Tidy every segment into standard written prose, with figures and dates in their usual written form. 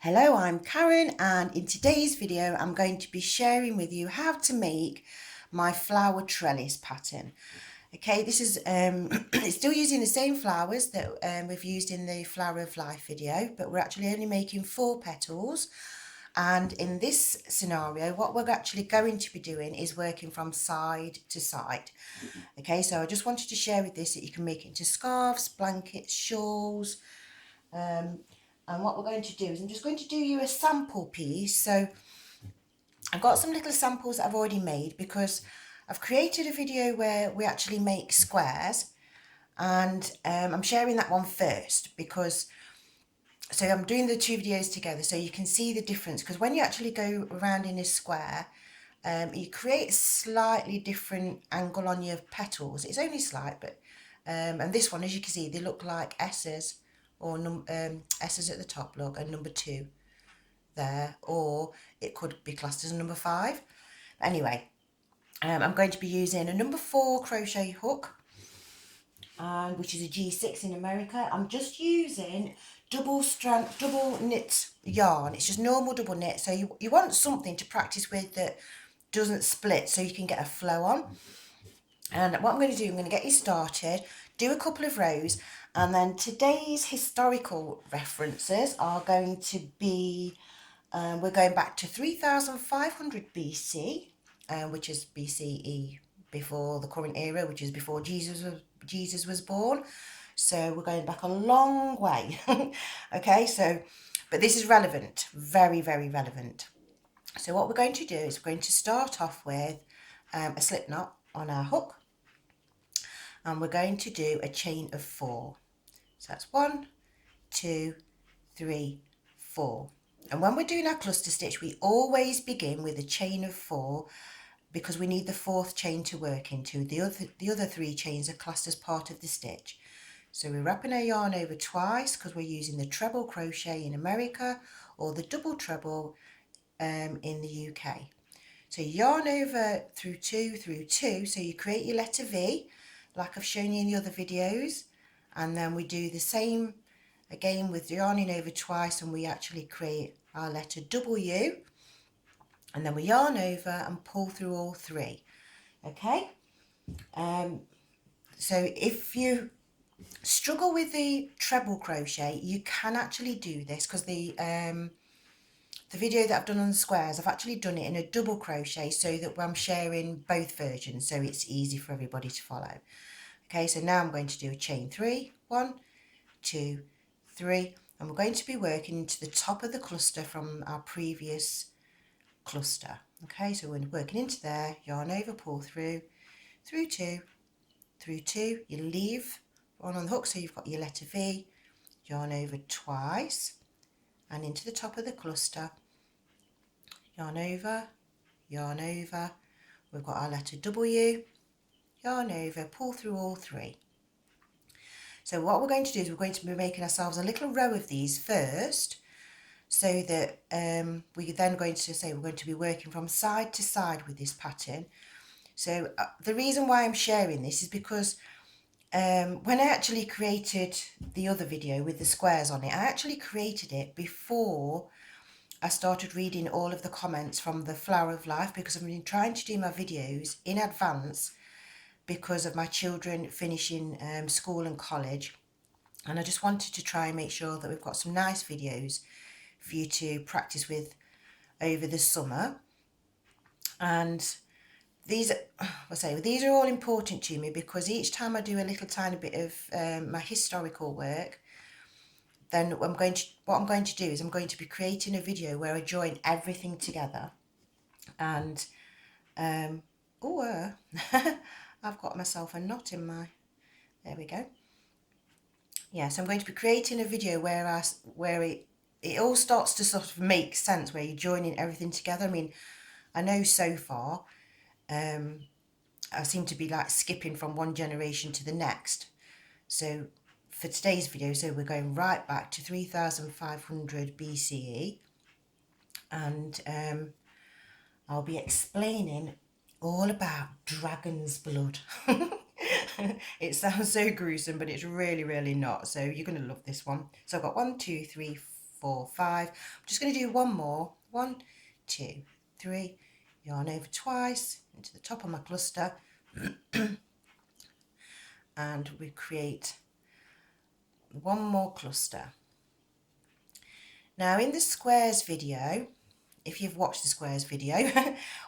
Hello, I'm Karen, and in today's video I'm going to be sharing with you how to make my flower trellis pattern. Okay, this is it's still using the same flowers that we've used in the Flower of Life video, but we're actually only making 4 petals. And in this scenario, what we're actually going to be doing is working from side to side. Okay, so I just wanted to share with this that you can make it into scarves, blankets, shawls. And what we're going to do is I'm just going to do you a sample piece. So I've got some little samples that I've already made because I've created a video where we actually make squares, and I'm sharing that one first because so I'm doing the 2 videos together so you can see the difference, because when you actually go around in a square, you create a slightly different angle on your petals. It's only slight, but and this one, as you can see, they look like S's, or S's at the top, look, and number 2 there, or it could be classed as a number 5. Anyway, I'm going to be using a number 4 crochet hook, and which is a G6 in America. I'm just using double knit yarn. It's just normal double knit, so you want something to practice with that doesn't split, so you can get a flow on. And what I'm going to do, I'm going to get you started, do a couple of rows, and then today's historical references are going to be, we're going back to 3500 BC, which is BCE, before the current era, which is before Jesus was born. So we're going back a long way. Okay, so, but this is relevant, very, very relevant. So what we're going to do is we're going to start off with a slip knot on our hook, and we're going to do a chain of 4. So that's 1, 2, 3, 4. And when we're doing our cluster stitch, we always begin with a chain of 4 because we need the 4th chain to work into. The other 3 chains are classed as part of the stitch. So we're wrapping our yarn over twice because we're using the treble crochet in America, or the double treble in the UK. So yarn over through 2, so you create your letter V like I've shown you in the other videos, and then we do the same again with yarning over twice, and we actually create our letter W, and then we yarn over and pull through all 3. Okay, so if you struggle with the treble crochet, you can actually do this, because the video that I've done on the squares, I've actually done it in a double crochet so that I'm sharing both versions, so it's easy for everybody to follow. Okay, so now I'm going to do a chain 3, 1, 2, 3, and we're going to be working into the top of the cluster from our previous cluster. Okay, so we're working into there, yarn over, pull through 2, through 2, you leave one on the hook, so you've got your letter V, yarn over twice, and into the top of the cluster, yarn over, we've got our letter W, yarn over, pull through all 3. So what we're going to do is we're going to be making ourselves a little row of these first, so that we're then going to say we're going to be working from side to side with this pattern. So the reason why I'm sharing this is because when I actually created the other video with the squares on it, I actually created it before I started reading all of the comments from the Flower of Life, because I've been trying to do my videos in advance because of my children finishing school and college, and I just wanted to try and make sure that we've got some nice videos for you to practice with over the summer. And these are all important to me because each time I do a little tiny bit of my historical work, then what I'm going to do is I'm going to be creating a video where I join everything together. And I've got myself a knot in my, there we go. Yeah, so I'm going to be creating a video where it all starts to sort of make sense, where you're joining everything together. I mean, I know so far I seem to be like skipping from one generation to the next. So for today's video, so we're going right back to 3500 BCE, and I'll be explaining all about dragon's blood. It sounds so gruesome, but it's really, really not. So you're going to love this one. So I've got 1, 2, 3, 4, 5. I'm just going to do one more. 1, 2, 3, yarn over twice into the top of my cluster and we create one more cluster. Now in the squares video, if you've watched the squares video,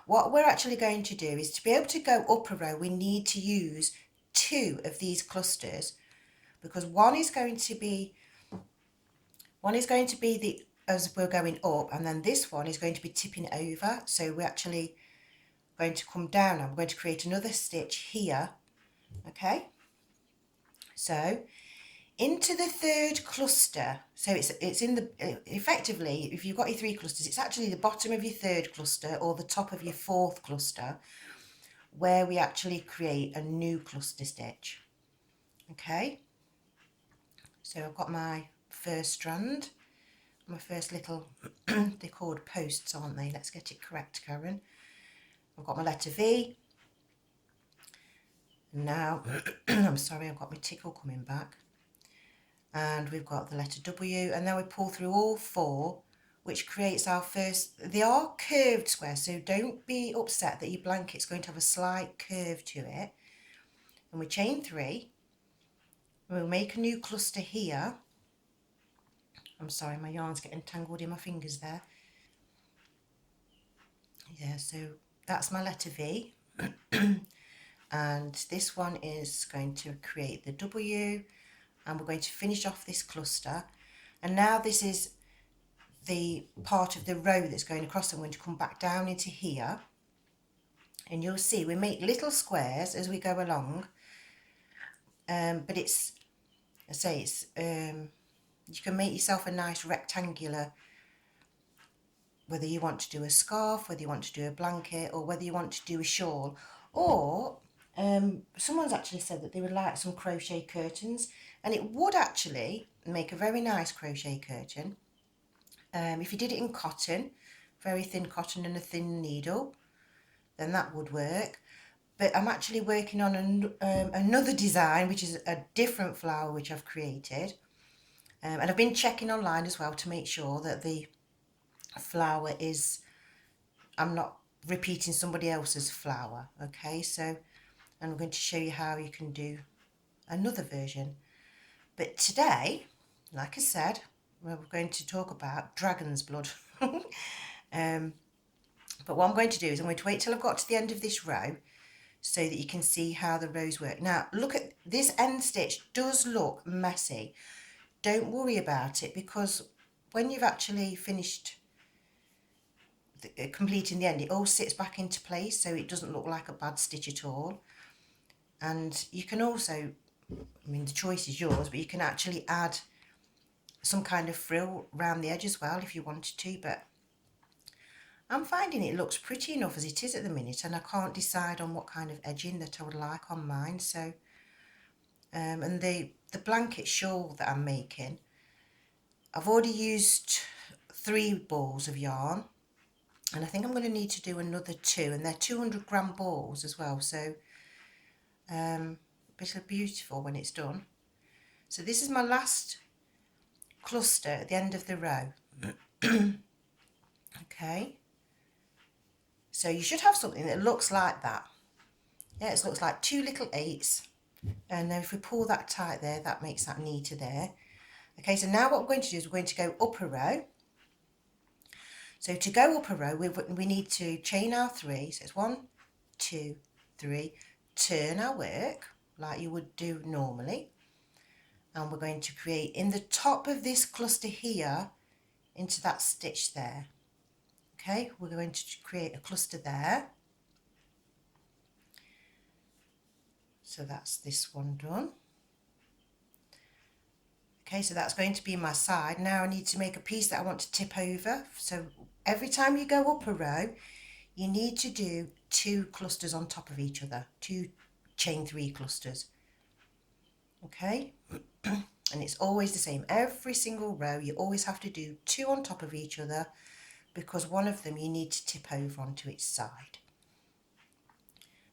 what we're actually going to do is, to be able to go up a row, we need to use 2 of these clusters, because one is going to be the as we're going up, and then this one is going to be tipping over. So we're actually going to come down and we're going to create another stitch here. Okay, so into the third cluster, so it's in the, effectively, if you've got your 3 clusters, it's actually the bottom of your third cluster or the top of your fourth cluster where we actually create a new cluster stitch. Okay, so I've got my first strand, my first little they're called posts, aren't they? Let's get it correct, Karen. I've got my letter V. Now I'm sorry, I've got my tickle coming back. And we've got the letter W, and then we pull through all 4, which creates our first. They are curved squares, so don't be upset that your blanket's going to have a slight curve to it. And we chain 3, and we'll make a new cluster here. I'm sorry, my yarn's getting tangled in my fingers there. Yeah, so that's my letter V. And this one is going to create the W, and we're going to finish off this cluster. And now this is the part of the row that's going across. I'm going to come back down into here, and you'll see we make little squares as we go along, but it's, I say, it's you can make yourself a nice rectangular, whether you want to do a scarf, whether you want to do a blanket, or whether you want to do a shawl. Or someone's actually said that they would like some crochet curtains, and it would actually make a very nice crochet curtain if you did it in cotton, very thin cotton and a thin needle, then that would work. But I'm actually working on another design, which is a different flower which I've created, and I've been checking online as well to make sure that the flower is, I'm not repeating somebody else's flower. Okay, so I'm going to show you how you can do another version. But today, like I said, we're going to talk about dragon's blood. But what I'm going to do is I'm going to wait till I've got to the end of this row so that you can see how the rows work. Now look at this end stitch, does look messy. Don't worry about it, because when you've actually finished completing the end, it all sits back into place, so it doesn't look like a bad stitch at all. And you can also, I mean, the choice is yours, but you can actually add some kind of frill around the edge as well if you wanted to, but I'm finding it looks pretty enough as it is at the minute, and I can't decide on what kind of edging that I would like on mine. So and the blanket shawl that I'm making, I've already used 3 balls of yarn, and I think I'm going to need to do another 2, and they're 200-gram balls as well, so it'll be beautiful when it's done. So this is my last cluster at the end of the row. Okay, so you should have something that looks like that. Yeah, it looks like 2 little 8s, and then if we pull that tight there, that makes that neater there. Okay, so now what we're going to do is we're going to go up a row. So to go up a row, we need to chain our 3. So it's 1, 2, 3, turn our work like you would do normally, and we're going to create in the top of this cluster here into that stitch there. Okay, we're going to create a cluster there. So that's this one done. Okay, so that's going to be my side. Now I need to make a piece that I want to tip over. So every time you go up a row, you need to do 2 clusters on top of each other, 2 chain 3 clusters. Okay, and it's always the same. Every single row, you always have to do 2 on top of each other, because one of them you need to tip over onto its side.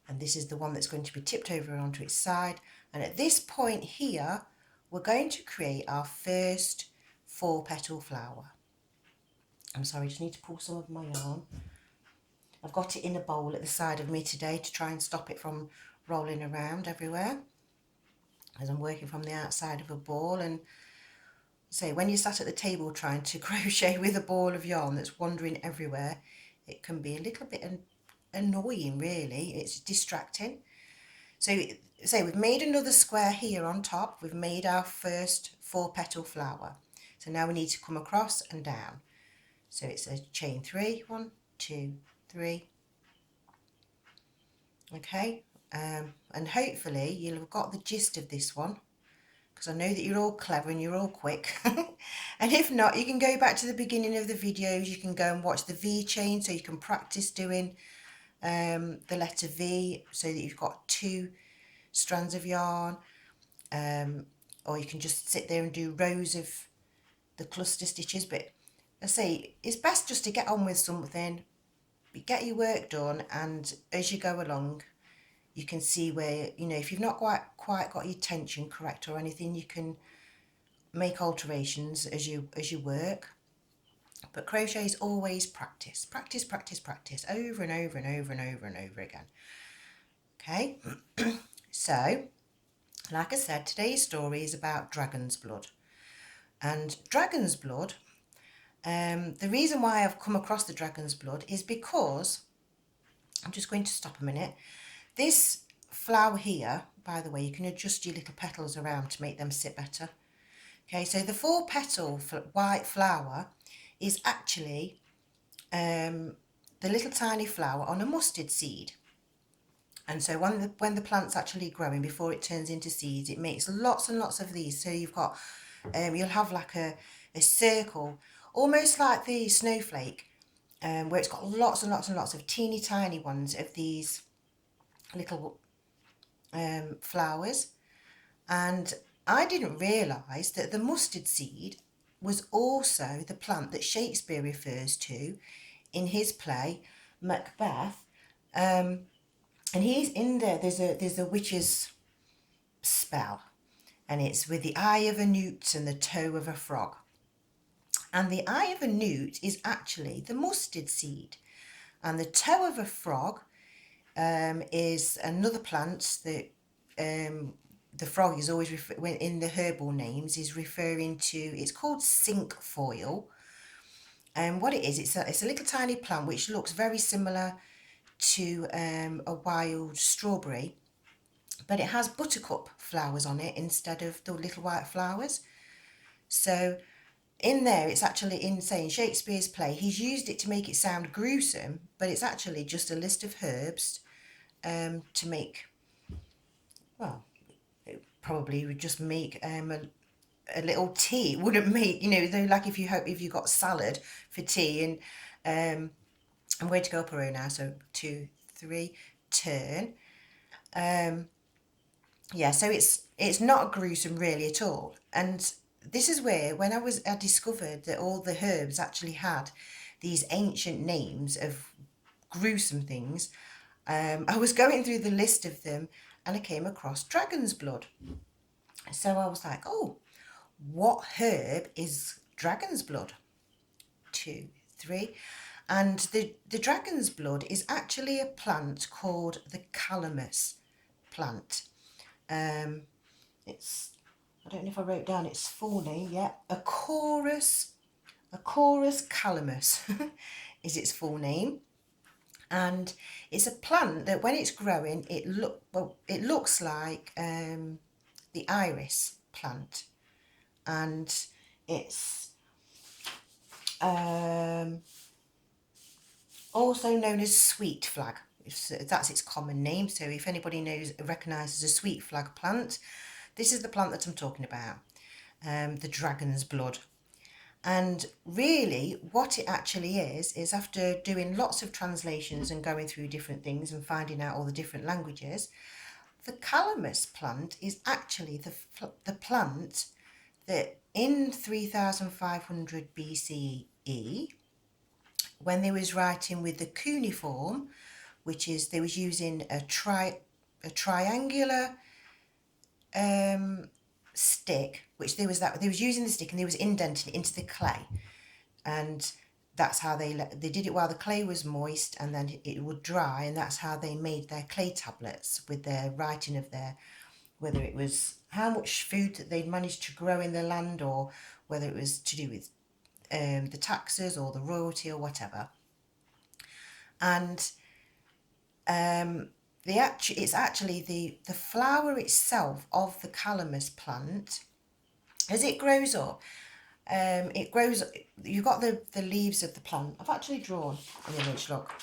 And this is the one that's going to be tipped over onto its side. And at this point here, we're going to create our first 4 petal flower. I'm sorry, I just need to pull some of my yarn. I've got it in a bowl at the side of me today to try and stop it from rolling around everywhere, as I'm working from the outside of a ball. And so when you're sat at the table trying to crochet with a ball of yarn that's wandering everywhere, it can be a little bit annoying, really. It's distracting. So we've made another square here on top. We've made our first 4 petal flower. So now we need to come across and down. So it's a chain 3, 1, 2, 3. Okay, and hopefully you'll have got the gist of this one, because I know that you're all clever and you're all quick. And if not, you can go back to the beginning of the videos. You can go and watch the V chain so you can practice doing the letter V, so that you've got 2 strands of yarn, or you can just sit there and do rows of the cluster stitches. But I say it's best just to get on with something, get your work done, and as you go along you can see where, you know, if you've not quite got your tension correct or anything, you can make alterations as you work. But crochet is always practice, practice, practice, practice, over and over and over and over and over again. Okay. So like I said, today's story is about dragon's blood. And dragon's blood, the reason why I've come across the dragon's blood is because, I'm just going to stop a minute. This flower here, by the way, you can adjust your little petals around to make them sit better. Okay, so the 4 petal white flower is actually the little tiny flower on a mustard seed. And so when the plant's actually growing, before it turns into seeds, it makes lots and lots of these. So you've got, you'll have like a circle, almost like the snowflake, where it's got lots and lots and lots of teeny tiny ones of these little flowers. And I didn't realise that the mustard seed was also the plant that Shakespeare refers to in his play Macbeth. And he's in there, there's a witch's spell, and it's with the eye of a newt and the toe of a frog. And the eye of a newt is actually the mustard seed, and the toe of a frog is another plant that the frog is always in the herbal names is referring to. It's called cinquefoil, and what it is, it's a little tiny plant which looks very similar to a wild strawberry, but it has buttercup flowers on it instead of the little white flowers. So in there, it's actually insane. Shakespeare's play, he's used it to make it sound gruesome, but it's actually just a list of herbs to make, well, it probably would just make a little tea. It wouldn't make, you know, though, like if you got salad for tea. And I'm going to go up a row now, so 2, 3, turn. Yeah, so it's not gruesome really at all. And this is where, when I discovered that all the herbs actually had these ancient names of gruesome things, I was going through the list of them and I came across dragon's blood. So I was like, oh, what herb is dragon's blood? 2, 3. And the dragon's blood is actually a plant called the calamus plant. It's, I don't know if I wrote down its full name yet. Acorus calamus is its full name. And it's a plant that when it's growing, it looks like the iris plant, and it's also known as sweet flag. That's its common name. So if anybody recognises a sweet flag plant, this is the plant that I'm talking about, the dragon's blood. And really what it actually is after doing lots of translations and going through different things and finding out all the different languages, the calamus plant is actually the plant that in 3500 BCE, when they was writing with the cuneiform, which is they was using a triangular stick which they was using the stick and they was indenting it into the clay, and that's how they did it while the clay was moist, and then it would dry, and that's how they made their clay tablets with their writing of their, whether it was how much food that they'd managed to grow in the land, or whether it was to do with the taxes or the royalty or whatever. And it's actually the flower itself of the calamus plant. As it grows up, it grows, you've got the leaves of the plant. I've actually drawn an image, look.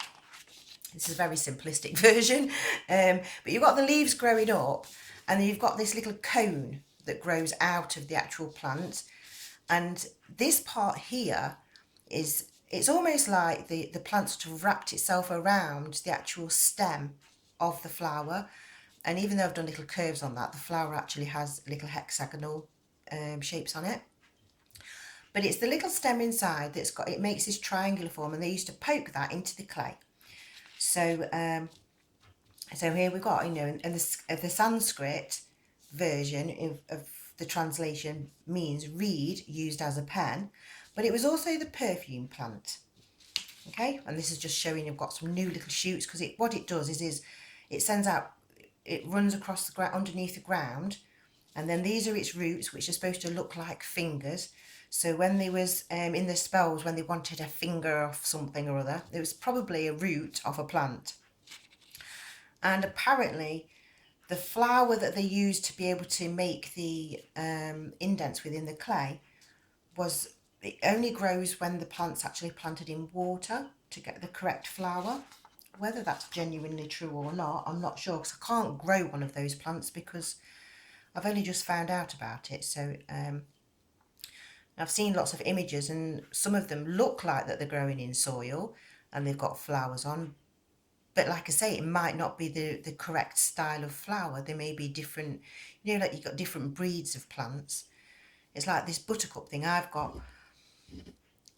This is a very simplistic version, but you've got the leaves growing up, and then you've got this little cone that grows out of the actual plant. And this part here it's almost like the plant sort of wrapped itself around the actual stem of the flower. And even though I've done little curves on that, the flower actually has little hexagonal shapes on it. But it's the little stem inside that's got, it makes this triangular form, and they used to poke that into the clay. So so here we've got, you know, and the Sanskrit version of the translation means reed used as a pen, but it was also the perfume plant. Okay, and this is just showing you've got some new little shoots, because what it does is it sends out, it runs across the ground, underneath the ground, and then these are its roots, which are supposed to look like fingers. So when they was in the spells, when they wanted a finger of something or other, it was probably a root of a plant. And apparently the flour that they used to be able to make the indents within the clay it only grows when the plant's actually planted in water to get the correct flour. Whether that's genuinely true or not, I'm not sure, because I can't grow one of those plants because I've only just found out about it. So I've seen lots of images, and some of them look like that they're growing in soil and they've got flowers on. But like I say, it might not be the correct style of flower. There may be different, you know, like you've got different breeds of plants. It's like this buttercup thing. I've got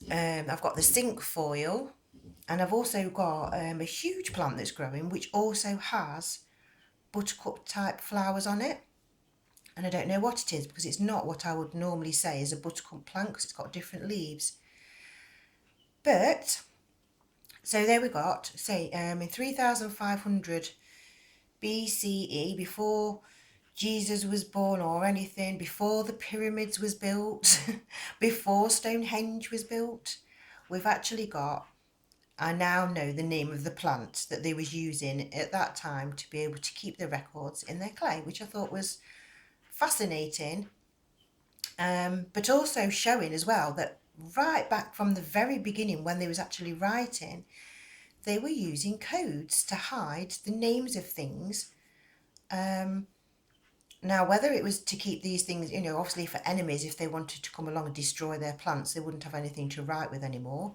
the cinquefoil, and I've also got a huge plant that's growing, which also has buttercup type flowers on it. And I don't know what it is, because it's not what I would normally say is a buttercup plant, because it's got different leaves. But so there we got, say, in 3500 BCE, before Jesus was born or anything, before the pyramids was built, before Stonehenge was built, we've actually got, I now know the name of the plant that they was using at that time to be able to keep the records in their clay, which I thought was fascinating, but also showing as well that right back from the very beginning, when they was actually writing, they were using codes to hide the names of things. Now, whether it was to keep these things, you know, obviously for enemies, if they wanted to come along and destroy their plants, they wouldn't have anything to write with anymore.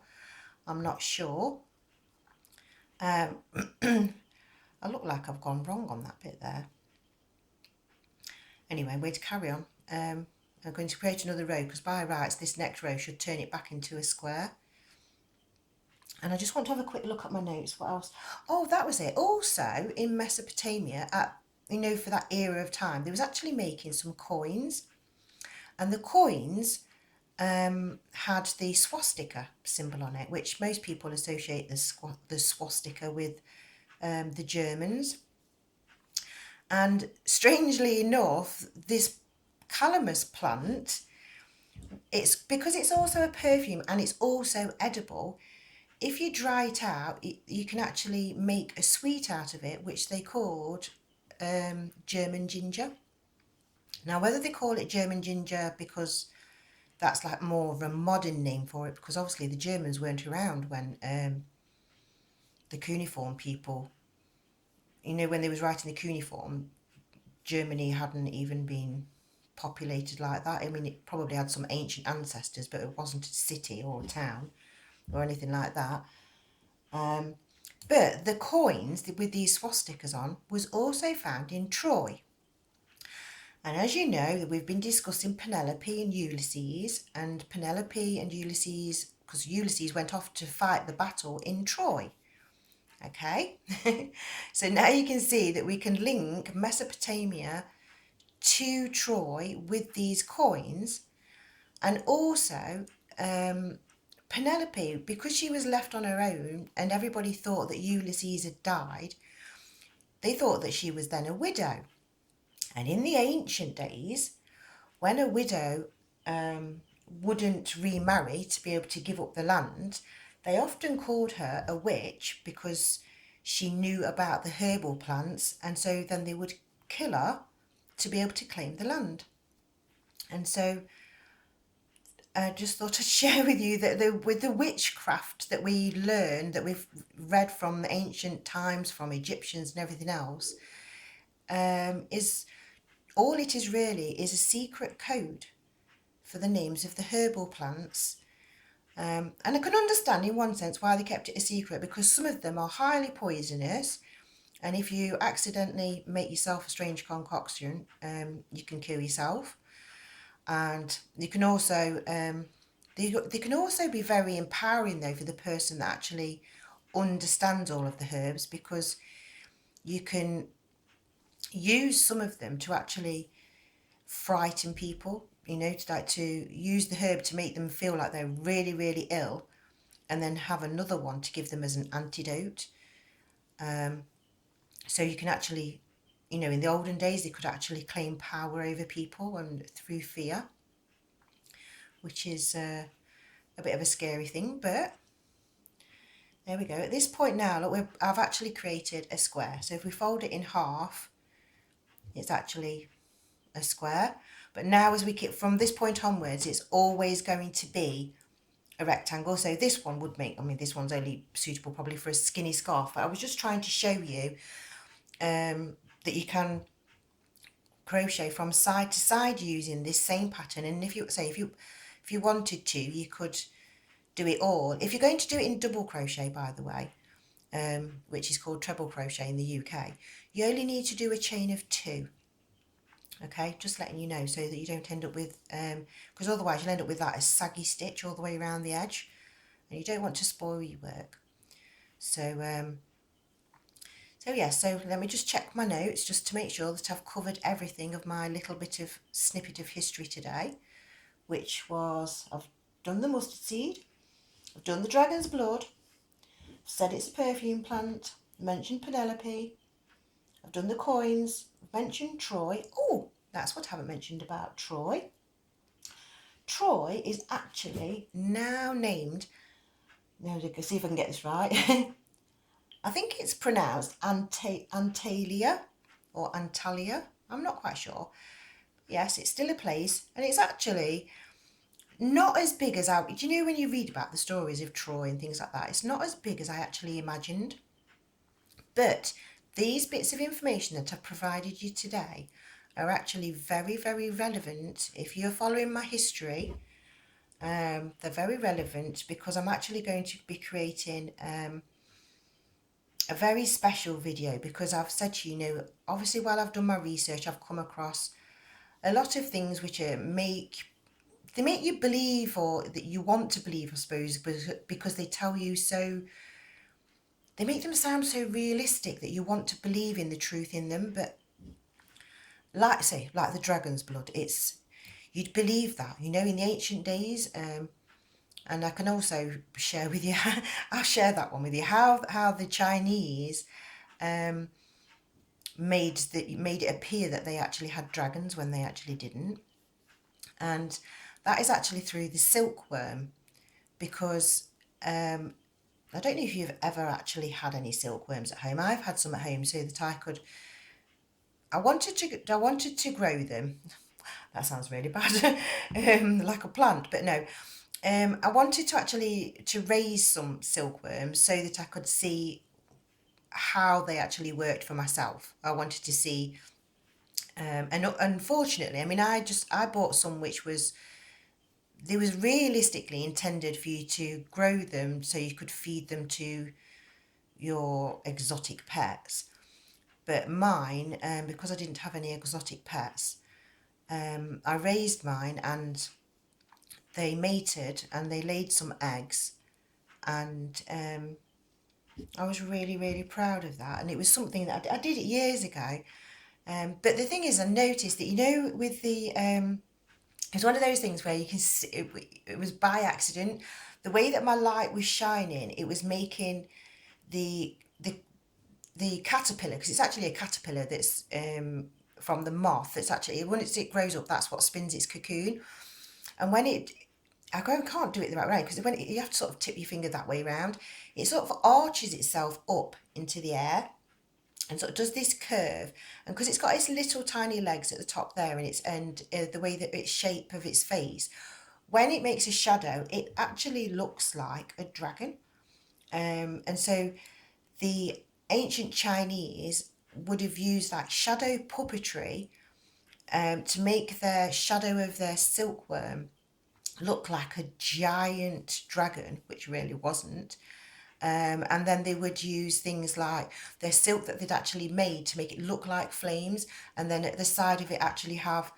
I'm not sure. I look like I've gone wrong on that bit there. Anyway, I'm going to carry on. I'm going to create another row, because by rights this next row should turn it back into a square. And I just want to have a quick look at my notes. What else? Oh, that was it. Also, in Mesopotamia, you know, for that era of time, they was actually making some coins, and the coins had the swastika symbol on it, which most people associate the swastika with the Germans. And strangely enough, this calamus plant, it's because it's also a perfume and it's also edible. If you dry it out, you can actually make a sweet out of it, which they called German ginger. Now, whether they call it German ginger because that's like more of a modern name for it, because obviously the Germans weren't around when the cuneiform people, you know, when they was writing the cuneiform, Germany hadn't even been populated like that. I mean, it probably had some ancient ancestors, but it wasn't a city or a town or anything like that. But the coins with these swastikas on was also found in Troy. And as you know, we've been discussing Penelope and Ulysses, and Penelope and Ulysses, because Ulysses went off to fight the battle in Troy. Okay, so now you can see that we can link Mesopotamia to Troy with these coins. And also Penelope, because she was left on her own and everybody thought that Ulysses had died, they thought that she was then a widow. And in the ancient days, when a widow wouldn't remarry to be able to give up the land, they often called her a witch because she knew about the herbal plants, and so then they would kill her to be able to claim the land. And so I just thought I'd share with you that with the witchcraft that we learn, that we've read from the ancient times, from Egyptians and everything else, is all it is really is a secret code for the names of the herbal plants. And I can understand in one sense why they kept it a secret, because some of them are highly poisonous, and if you accidentally make yourself a strange concoction, you can kill yourself. And you can also they can also be very empowering though for the person that actually understands all of the herbs, because you can use some of them to actually frighten people, you know, to use the herb to make them feel like they're really, really ill, and then have another one to give them as an antidote. So you can actually, you know, in the olden days, they could actually claim power over people and through fear, which is a bit of a scary thing. But there we go. At this point now, look, I've actually created a square. So if we fold it in half, it's actually a square. But now as we keep from this point onwards, it's always going to be a rectangle. So this one would make, I mean, this one's only suitable probably for a skinny scarf, but I was just trying to show you that you can crochet from side to side using this same pattern. And if you wanted to, you could do it all. If you're going to do it in double crochet, by the way, which is called treble crochet in the UK, you only need to do a chain of 2. Okay, just letting you know, so that you don't end up with, because otherwise you'll end up with that a saggy stitch all the way around the edge, and you don't want to spoil your work. So yeah, so let me just check my notes just to make sure that I've covered everything of my little bit of snippet of history today, which was, I've done the mustard seed, I've done the dragon's blood, I've said it's a perfume plant, mentioned Penelope, I've done the coins, I've mentioned Troy. Oh, that's what I haven't mentioned about Troy. Troy is actually now named, now let's see if I can get this right. I think it's pronounced Antalya or Antalya. I'm not quite sure. Yes, it's still a place, and it's actually not as big as do you know when you read about the stories of Troy and things like that, it's not as big as I actually imagined. But these bits of information that I've provided you today are actually very, very relevant. If you're following my history, they're very relevant, because I'm actually going to be creating a very special video, because I've said to you, you know, obviously while I've done my research, I've come across a lot of things which make you believe, or that you want to believe, I suppose, because they tell you so, they make them sound so realistic that you want to believe in the truth in them. But like say, like the dragon's blood, you'd believe that, you know, in the ancient days. And I can also share with you, I'll share that one with you, how the Chinese made it appear that they actually had dragons when they actually didn't. And that is actually through the silkworm, because I don't know if you've ever actually had any silkworms at home. I've had some at home, so that I wanted to grow them. That sounds really bad, like a plant, but no. I wanted to actually raise some silkworms so that I could see how they actually worked for myself. I wanted to see, and unfortunately, I mean, I bought some which was realistically intended for you to grow them so you could feed them to your exotic pets. But mine, because I didn't have any exotic pets, I raised mine, and they mated and they laid some eggs, and I was really, really proud of that. And it was something that I did it years ago, But the thing is, I noticed that, you know, with the, it's one of those things where you can see, it was by accident. The way that my light was shining, it was making the, the caterpillar, because it's actually a caterpillar that's from the moth, that's actually, once it grows up, that's what spins its cocoon. And when it, can't do it the right way, because when you have to sort of tip your finger that way around, it sort of arches itself up into the air and sort of does this curve. And because it's got its little tiny legs at the top there, and the way that its shape of its face, when it makes a shadow, it actually looks like a dragon. And so the ancient Chinese would have used like shadow puppetry to make the shadow of their silkworm look like a giant dragon, which really wasn't. And then they would use things like their silk that they'd actually made to make it look like flames, and then at the side of it actually have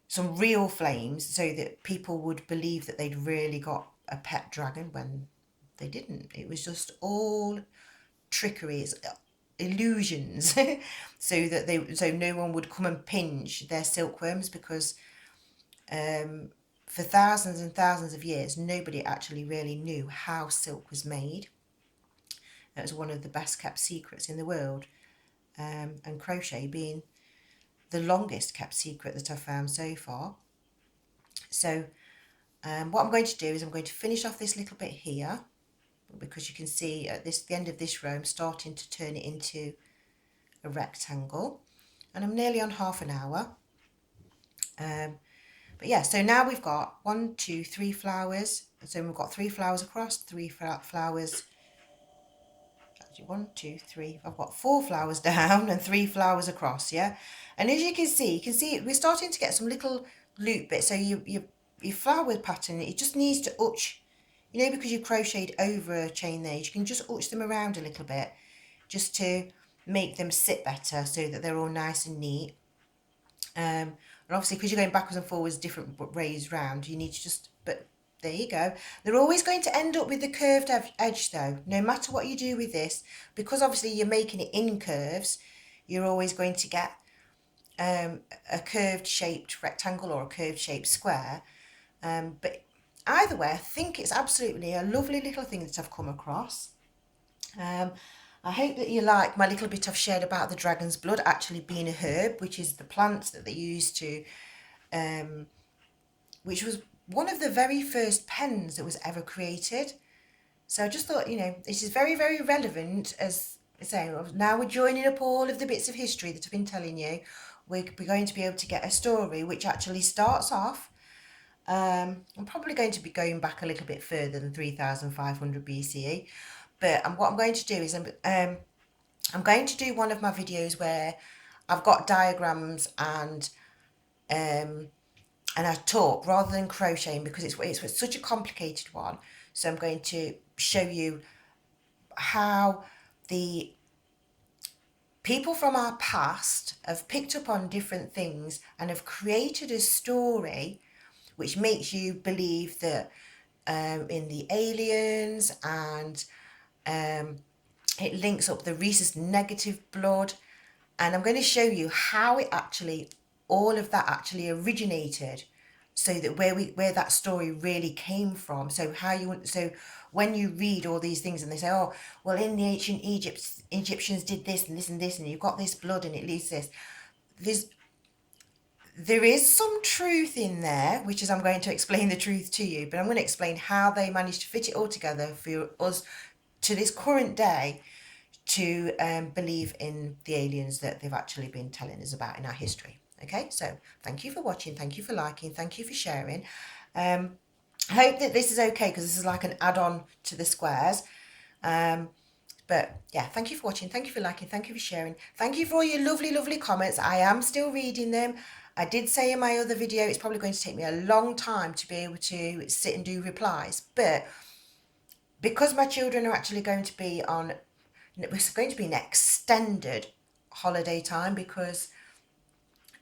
some real flames, so that people would believe that they'd really got a pet dragon when they didn't. It was just all trickery, it's illusions, so no one would come and pinch their silkworms, because for thousands and thousands of years nobody actually really knew how silk was made. It was one of the best kept secrets in the world, and crochet being the longest kept secret that I've found so far. So what I'm going to do is I'm going to finish off this little bit here, because you can see at the end of this row I'm starting to turn it into a rectangle, and I'm nearly on half an hour. But yeah, so now we've got 1, 2, 3 flowers. So we've got 3 flowers across, 3 flowers. Actually, 1, 2, 3. I've got 4 flowers down and 3 flowers across. Yeah, and as you can see we're starting to get some little loop bits. So your flower pattern, it just needs to utch. You know, because you crocheted over a chain there, you can just utch them around a little bit, just to make them sit better, so that they're all nice and neat. And obviously, because you're going backwards and forwards different ways round, you need to just, but there you go. They're always going to end up with the curved edge though, no matter what you do with this, because obviously you're making it in curves, you're always going to get a curved shaped rectangle or a curved shaped square. But either way, I think it's absolutely a lovely little thing that I've come across. I hope that you like my little bit I've shared about the dragon's blood actually being a herb, which is the plant that they used to, which was one of the very first pens that was ever created. So I just thought, you know, this is very, very relevant, as I say, now we're joining up all of the bits of history that I've been telling you. We're going to be able to get a story which actually starts off, I'm probably going to be going back a little bit further than 3500 BCE. But what I'm going to do is I'm going to do one of my videos where I've got diagrams and I talk rather than crocheting, because it's such a complicated one. So I'm going to show you how the people from our past have picked up on different things and have created a story which makes you believe that in the aliens, and it links up the rhesus negative blood. And I'm going to show you how it actually, all of that actually originated, so that where that story really came from. So when you read all these things and they say, oh, well, in the ancient Egyptians did this and this and this, and you've got this blood and it leads this. There is some truth in there, which is I'm going to explain the truth to you, but I'm going to explain how they managed to fit it all together for us to this current day to believe in the aliens that they've actually been telling us about in our history. Okay, so thank you for watching, thank you for liking, thank you for sharing. I hope that this is okay, because this is like an add-on to the squares. But yeah, thank you for watching, thank you for liking, thank you for sharing, thank you for all your lovely, lovely comments. I am still reading them. I did say in my other video it's probably going to take me a long time to be able to sit and do replies, but because my children are actually going to be on, it's going to be an extended holiday time, because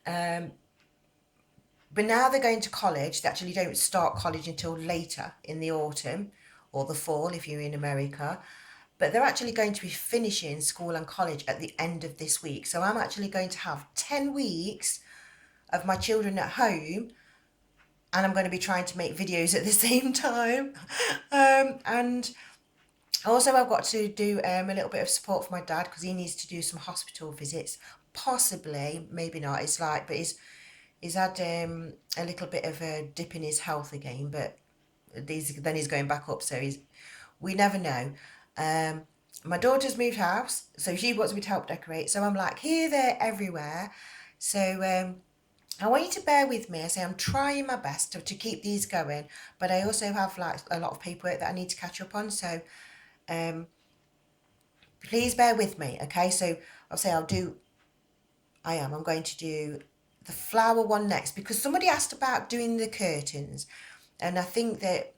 but now they're going to college. They actually don't start college until later in the autumn or the fall if you're in America. but they're actually going to be finishing school and college at the end of this week. So I'm actually going to have 10 weeks of my children at home, and I'm going to be trying to make videos at the same time. And also I've got to do a little bit of support for my dad because he needs to do some hospital visits. Possibly, maybe not. It's like, but he's had a little bit of a dip in his health again, but then he's going back up, so we never know. My daughter's moved house, so she wants me to help decorate, so I'm like here, there, everywhere. So I want you to bear with me. I say I'm trying my best to keep these going, but I also have like a lot of paperwork that I need to catch up on, so please bear with me, okay? So I'll say I'm going to do the flower one next because somebody asked about doing the curtains, and I think that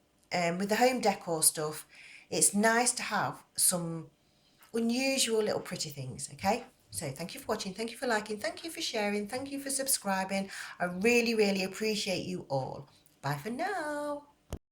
with the home decor stuff, it's nice to have some unusual little pretty things, okay? So thank you for watching, thank you for liking, thank you for sharing, thank you for subscribing. I really, really appreciate you all. Bye for now.